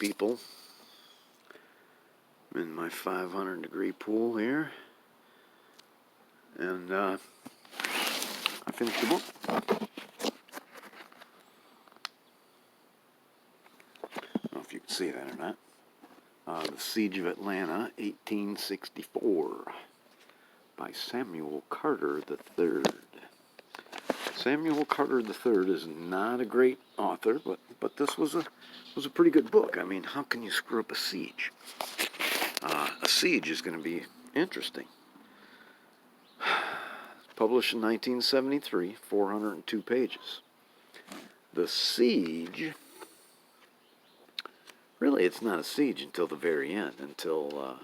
people. I'm in my 500-degree pool here, and I finished the book. I don't know if you can see that or not. The Siege of Atlanta, 1864, by Samuel Carter III. Samuel Carter III is not a great author, but this was a pretty good book. I mean, how can you screw up a siege? A siege is going to be interesting. Published in 1973, 402 pages. The siege, really it's not a siege until the very end, until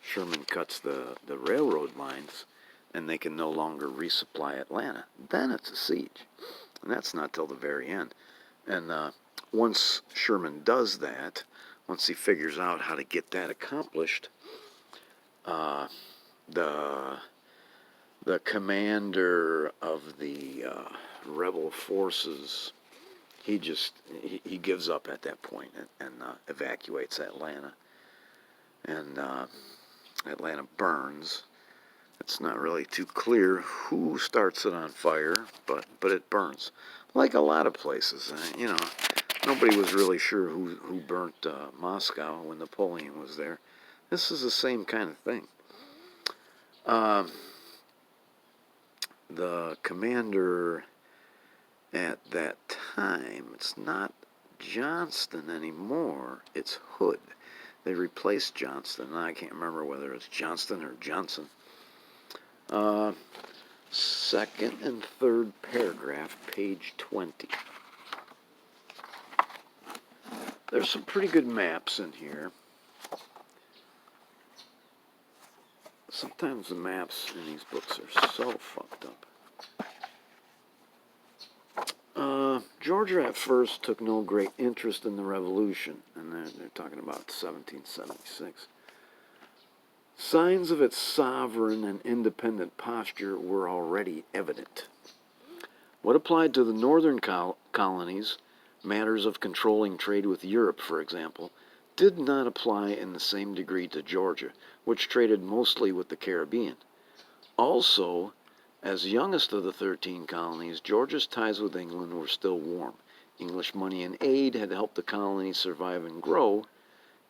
Sherman cuts the railroad lines and they can no longer resupply Atlanta. Then it's a siege. And that's not till the very end. And once Sherman does that, once he figures out how to get that accomplished, the commander of the rebel forces, he gives up at that point and evacuates Atlanta. And Atlanta burns. It's not really too clear who starts it on fire, but it burns. Like a lot of places, nobody was really sure who burnt Moscow when Napoleon was there. This is the same kind of thing. The commander at that time, it's not Johnston anymore, it's Hood. They replaced Johnston. I can't remember whether it's Johnston or Johnson. Second and third paragraph, page 20. There's some pretty good maps in here. Sometimes the maps in these books are so fucked up. Georgia at first took no great interest in the revolution, and they're talking about 1776. Signs of its sovereign and independent posture were already evident. What applied to the northern colonies, matters of controlling trade with Europe, for example, did not apply in the same degree to Georgia, which traded mostly with the Caribbean. Also, as youngest of the 13 colonies, Georgia's ties with England were still warm. English money and aid had helped the colony survive and grow.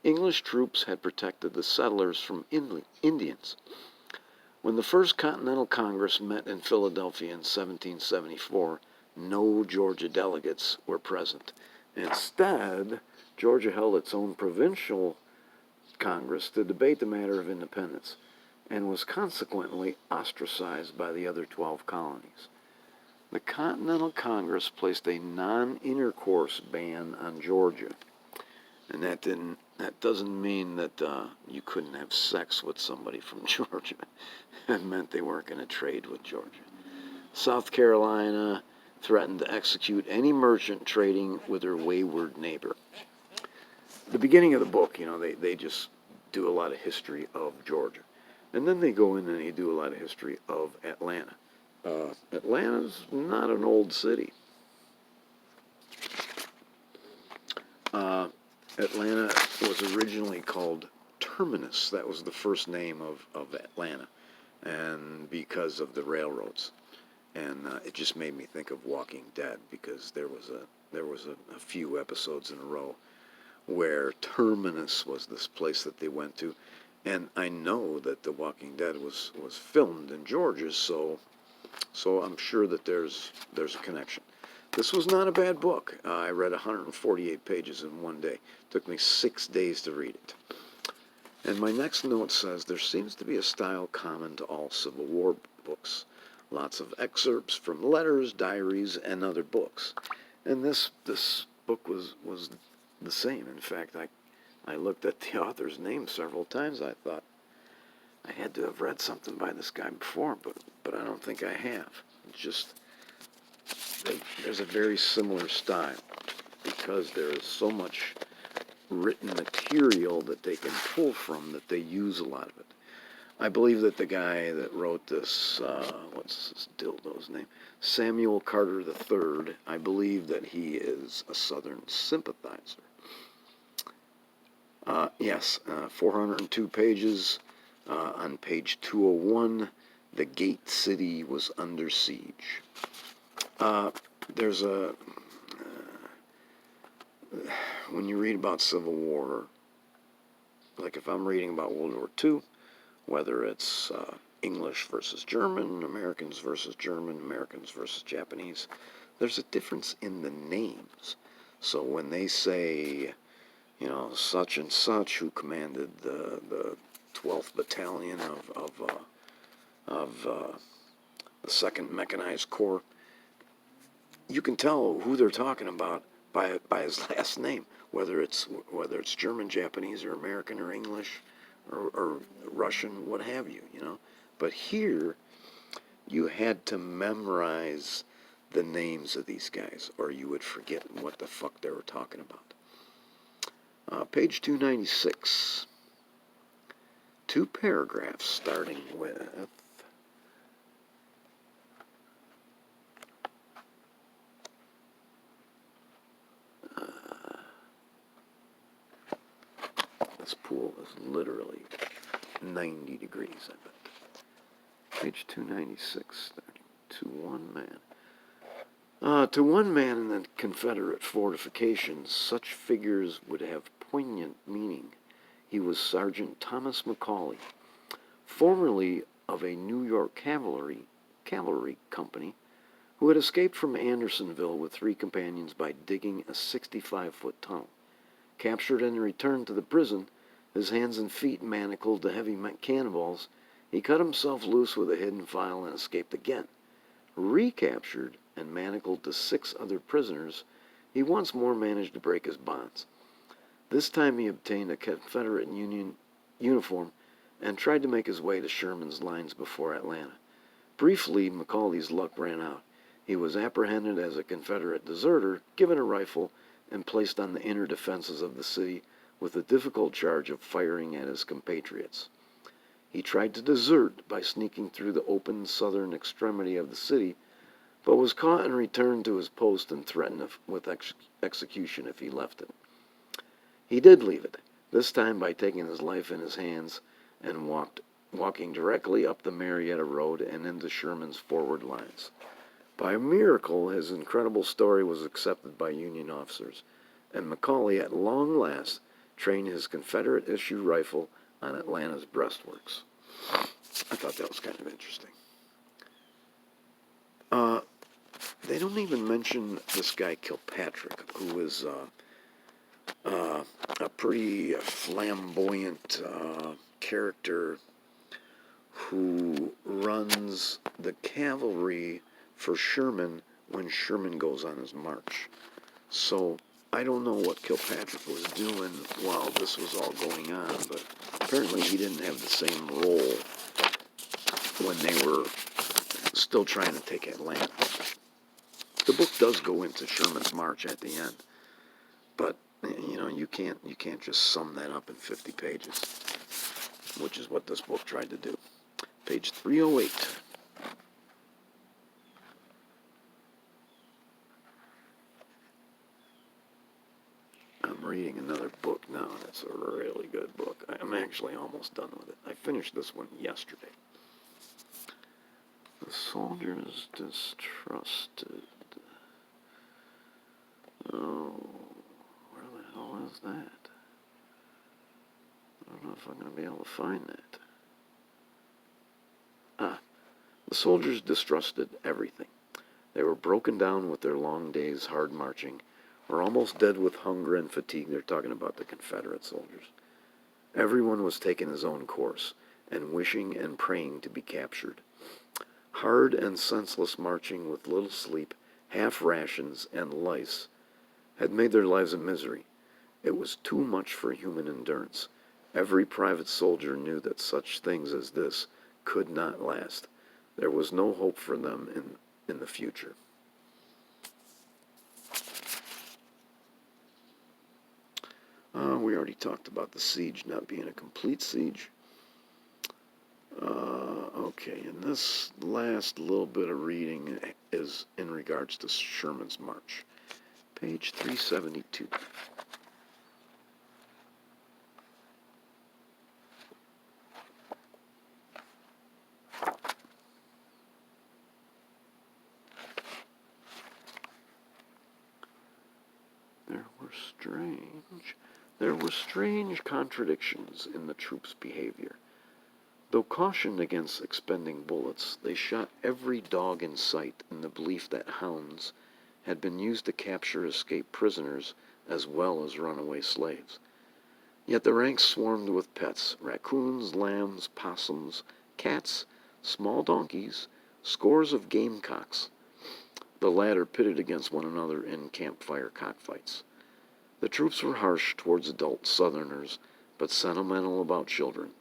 English troops had protected the settlers from Indians. When the First Continental Congress met in Philadelphia in 1774, no Georgia delegates were present. Instead, Georgia held its own provincial Congress to debate the matter of independence, and was consequently ostracized by the other 12 colonies. The Continental Congress placed a non-intercourse ban on Georgia, and that doesn't mean that you couldn't have sex with somebody from Georgia. It meant they weren't going to trade with Georgia. South Carolina threatened to execute any merchant trading with her wayward neighbor. The beginning of the book, they just do a lot of history of Georgia. And then they go in and they do a lot of history of Atlanta. Atlanta's not an old city. Atlanta was originally called Terminus. That was the first name of Atlanta, and because of the railroads. And it just made me think of Walking Dead, because there was a few episodes in a row where Terminus was this place that they went to. And I know that The Walking Dead was filmed in Georgia, so I'm sure that there's a connection. This was not a bad book. I read 148 pages in one day. It took me 6 days to read it. And my next note says, there seems to be a style common to all Civil War books. Lots of excerpts from letters, diaries, and other books. And this book was the same. In fact, I looked at the author's name several times. I thought I had to have read something by this guy before, but I don't think I have. It's just, there's a very similar style, because there is so much written material that they can pull from that they use a lot of it. I believe that the guy that wrote this, what's this dildo's name? Samuel Carter III, I believe that he is a Southern sympathizer. Yes, 402 pages. On page 201, the Gate City was under siege. There's a, when you read about Civil War, like if I'm reading about World War II, whether it's English versus German, Americans versus German, Americans versus Japanese, there's a difference in the names. So when they say, you know, such and such, who commanded the 12th Battalion of the 2nd Mechanized Corps, you can tell who they're talking about by his last name, whether it's German, Japanese, or American, or English, or Russian, what have you, you know. But here, you had to memorize the names of these guys, or you would forget what the fuck they were talking about. Page 296. 2 paragraphs starting with this pool is literally 90 degrees, I bet. Page 296, starting to one man. To one man in the Confederate fortifications, such figures would have poignant meaning. He was Sergeant Thomas McCauley, formerly of a New York cavalry company, who had escaped from Andersonville with 3 companions by digging a 65-foot tunnel. Captured and returned to the prison, his hands and feet manacled to heavy cannonballs, he cut himself loose with a hidden file and escaped again. Recaptured and manacled to 6 other prisoners, he once more managed to break his bonds. This time he obtained a Confederate Union uniform and tried to make his way to Sherman's lines before Atlanta. Briefly, McCauley's luck ran out. He was apprehended as a Confederate deserter, given a rifle, and placed on the inner defenses of the city with the difficult charge of firing at his compatriots. He tried to desert by sneaking through the open southern extremity of the city, but was caught and returned to his post and threatened with execution if he left it. He did leave it, this time by taking his life in his hands and walking directly up the Marietta Road and into Sherman's forward lines. By a miracle, his incredible story was accepted by Union officers, and McCauley at long last trained his Confederate-issue rifle on Atlanta's breastworks. I thought that was kind of interesting. They don't even mention this guy Kilpatrick, who is a pretty flamboyant character who runs the cavalry for Sherman when Sherman goes on his march. So I don't know what Kilpatrick was doing while this was all going on, but apparently he didn't have the same role when they were still trying to take Atlanta. The book does go into Sherman's march at the end, but you know, you can't just sum that up in 50 pages, which is what this book tried to do. Page 308. I'm reading another book now, and it's a really good book. I'm actually almost done with it. I finished this one yesterday. The Soldiers Distrusted. Oh, where the hell is that? I don't know if I'm going to be able to find that. The soldiers distrusted everything. They were broken down with their long days, hard marching, were almost dead with hunger and fatigue. They're talking about the Confederate soldiers. Everyone was taking his own course, and wishing and praying to be captured. Hard and senseless marching with little sleep, half rations, and lice had made their lives a misery. It was too much for human endurance. Every private soldier knew that such things as this could not last. There was no hope for them in the future. We already talked about the siege not being a complete siege. Okay, and this last little bit of reading is in regards to Sherman's march. Page 372. There were strange contradictions in the troops' behavior. Though cautioned against expending bullets, they shot every dog in sight in the belief that hounds had been used to capture escaped prisoners as well as runaway slaves. Yet the ranks swarmed with pets: raccoons, lambs, possums, cats, small donkeys, scores of gamecocks, the latter pitted against one another in campfire cockfights. The troops were harsh towards adult Southerners, but sentimental about children.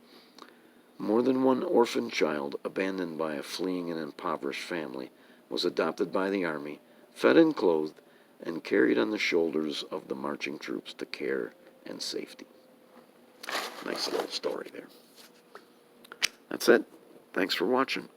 More than one orphan child, abandoned by a fleeing and impoverished family, was adopted by the Army, fed and clothed, and carried on the shoulders of the marching troops to care and safety. Nice little story there. That's it. Thanks for watching.